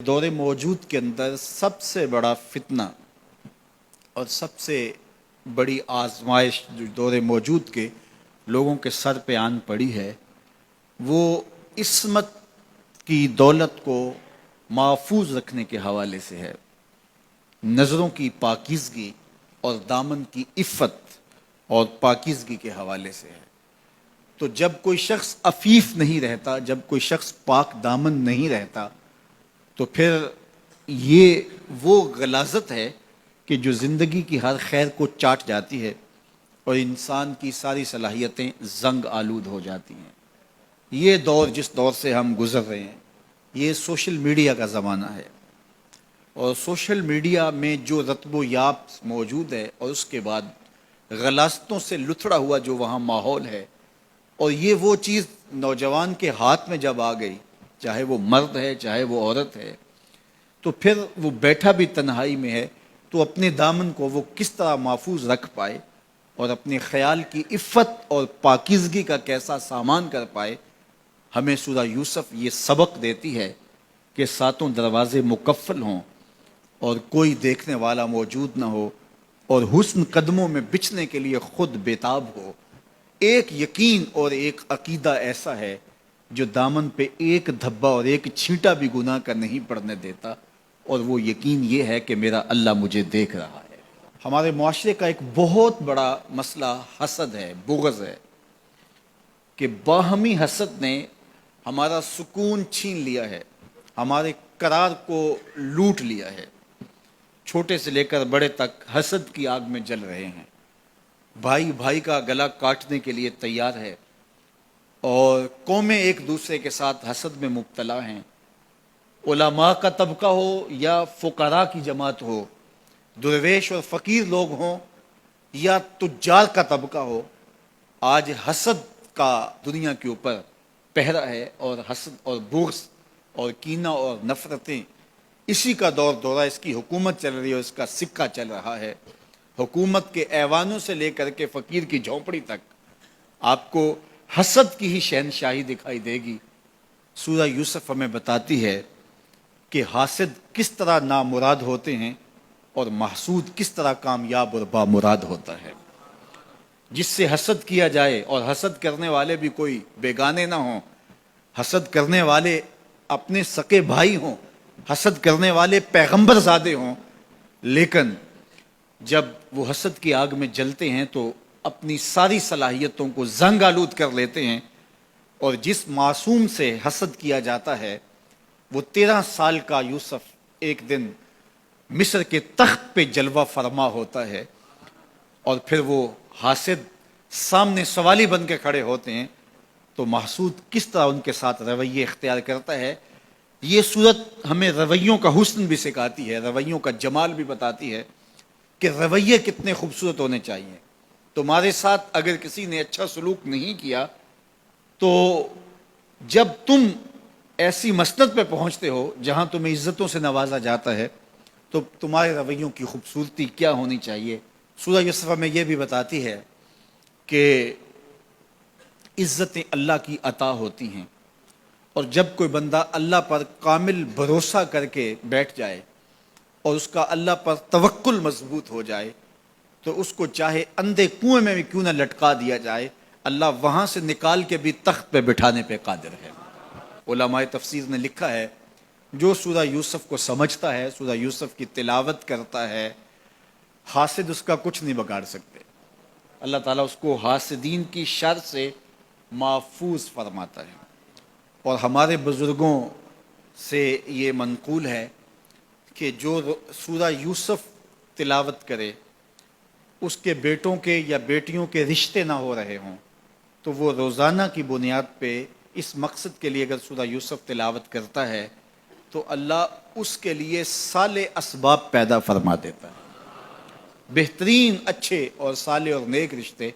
دور موجود کے اندر سب سے بڑا فتنہ اور سب سے بڑی آزمائش جو دور موجود کے لوگوں کے سر پہ آن پڑی ہے وہ عصمت کی دولت کو محفوظ رکھنے کے حوالے سے ہے، نظروں کی پاکیزگی اور دامن کی عفت اور پاکیزگی کے حوالے سے ہے۔ تو جب کوئی شخص عفیف نہیں رہتا، جب کوئی شخص پاک دامن نہیں رہتا، تو پھر یہ وہ غلاظت ہے کہ جو زندگی کی ہر خیر کو چاٹ جاتی ہے اور انسان کی ساری صلاحیتیں زنگ آلود ہو جاتی ہیں۔ یہ دور جس دور سے ہم گزر رہے ہیں یہ سوشل میڈیا کا زمانہ ہے، اور سوشل میڈیا میں جو رتب و یاب موجود ہے اور اس کے بعد غلاظتوں سے لتھڑا ہوا جو وہاں ماحول ہے، اور یہ وہ چیز نوجوان کے ہاتھ میں جب آ گئی، چاہے وہ مرد ہے چاہے وہ عورت ہے، تو پھر وہ بیٹھا بھی تنہائی میں ہے تو اپنے دامن کو وہ کس طرح محفوظ رکھ پائے اور اپنے خیال کی عفت اور پاکیزگی کا کیسا سامان کر پائے۔ ہمیں سورہ یوسف یہ سبق دیتی ہے کہ ساتوں دروازے مقفل ہوں اور کوئی دیکھنے والا موجود نہ ہو، اور حسن قدموں میں بچھنے کے لیے خود بیتاب ہو۔ ایک یقین اور ایک عقیدہ ایسا ہے جو دامن پہ ایک دھبا اور ایک چھینٹا بھی گناہ کا نہیں پڑنے دیتا، اور وہ یقین یہ ہے کہ میرا اللہ مجھے دیکھ رہا ہے۔ ہمارے معاشرے کا ایک بہت بڑا مسئلہ حسد ہے، بغض ہے، کہ باہمی حسد نے ہمارا سکون چھین لیا ہے، ہمارے قرار کو لوٹ لیا ہے۔ چھوٹے سے لے کر بڑے تک حسد کی آگ میں جل رہے ہیں، بھائی بھائی کا گلا کاٹنے کے لیے تیار ہے، اور قومیں ایک دوسرے کے ساتھ حسد میں مبتلا ہیں۔ علماء کا طبقہ ہو یا فقراء کی جماعت ہو، درویش اور فقیر لوگ ہوں یا تجار کا طبقہ ہو، آج حسد کا دنیا کے اوپر پہرا ہے، اور حسد اور بغض اور کینہ اور نفرتیں اسی کا دور دورہ، اس کی حکومت چل رہی ہے اور اس کا سکہ چل رہا ہے۔ حکومت کے ایوانوں سے لے کر کے فقیر کی جھونپڑی تک آپ کو حسد کی ہی شہنشاہی دکھائی دے گی۔ سورہ یوسف ہمیں بتاتی ہے کہ حاسد کس طرح نامراد ہوتے ہیں اور محسود کس طرح کامیاب اور بامراد ہوتا ہے۔ جس سے حسد کیا جائے، اور حسد کرنے والے بھی کوئی بیگانے نہ ہوں، حسد کرنے والے اپنے سکے بھائی ہوں، حسد کرنے والے پیغمبر زادے ہوں، لیکن جب وہ حسد کی آگ میں جلتے ہیں تو اپنی ساری صلاحیتوں کو زنگ آلود کر لیتے ہیں، اور جس معصوم سے حسد کیا جاتا ہے وہ 13 سال کا یوسف ایک دن مصر کے تخت پہ جلوہ فرما ہوتا ہے، اور پھر وہ حاسد سامنے سوالی بن کے کھڑے ہوتے ہیں، تو محسود کس طرح ان کے ساتھ رویے اختیار کرتا ہے۔ یہ صورت ہمیں رویوں کا حسن بھی سکھاتی ہے، رویوں کا جمال بھی بتاتی ہے کہ رویے کتنے خوبصورت ہونے چاہیے۔ تمہارے ساتھ اگر کسی نے اچھا سلوک نہیں کیا تو جب تم ایسی مسند پہ پہنچتے ہو جہاں تمہیں عزتوں سے نوازا جاتا ہے تو تمہارے رویوں کی خوبصورتی کیا ہونی چاہیے۔ سورہ یوسف میں یہ بھی بتاتی ہے کہ عزتیں اللہ کی عطا ہوتی ہیں، اور جب کوئی بندہ اللہ پر کامل بھروسہ کر کے بیٹھ جائے اور اس کا اللہ پر توکل مضبوط ہو جائے تو اس کو چاہے اندھے کنویں میں بھی کیوں نہ لٹکا دیا جائے، اللہ وہاں سے نکال کے بھی تخت پہ بٹھانے پہ قادر ہے۔ علماء تفسیر نے لکھا ہے جو سورہ یوسف کو سمجھتا ہے، سورہ یوسف کی تلاوت کرتا ہے، حاسد اس کا کچھ نہیں بگاڑ سکتے۔ اللہ تعالیٰ اس کو حاسدین کی شر سے محفوظ فرماتا ہے۔ اور ہمارے بزرگوں سے یہ منقول ہے کہ جو سورہ یوسف تلاوت کرے اس کے بیٹوں کے یا بیٹیوں کے رشتے نہ ہو رہے ہوں تو وہ روزانہ کی بنیاد پہ اس مقصد کے لیے اگر سورہ یوسف تلاوت کرتا ہے تو اللہ اس کے لیے صالح اسباب پیدا فرما دیتا ہے، بہترین اچھے اور صالح اور نیک رشتے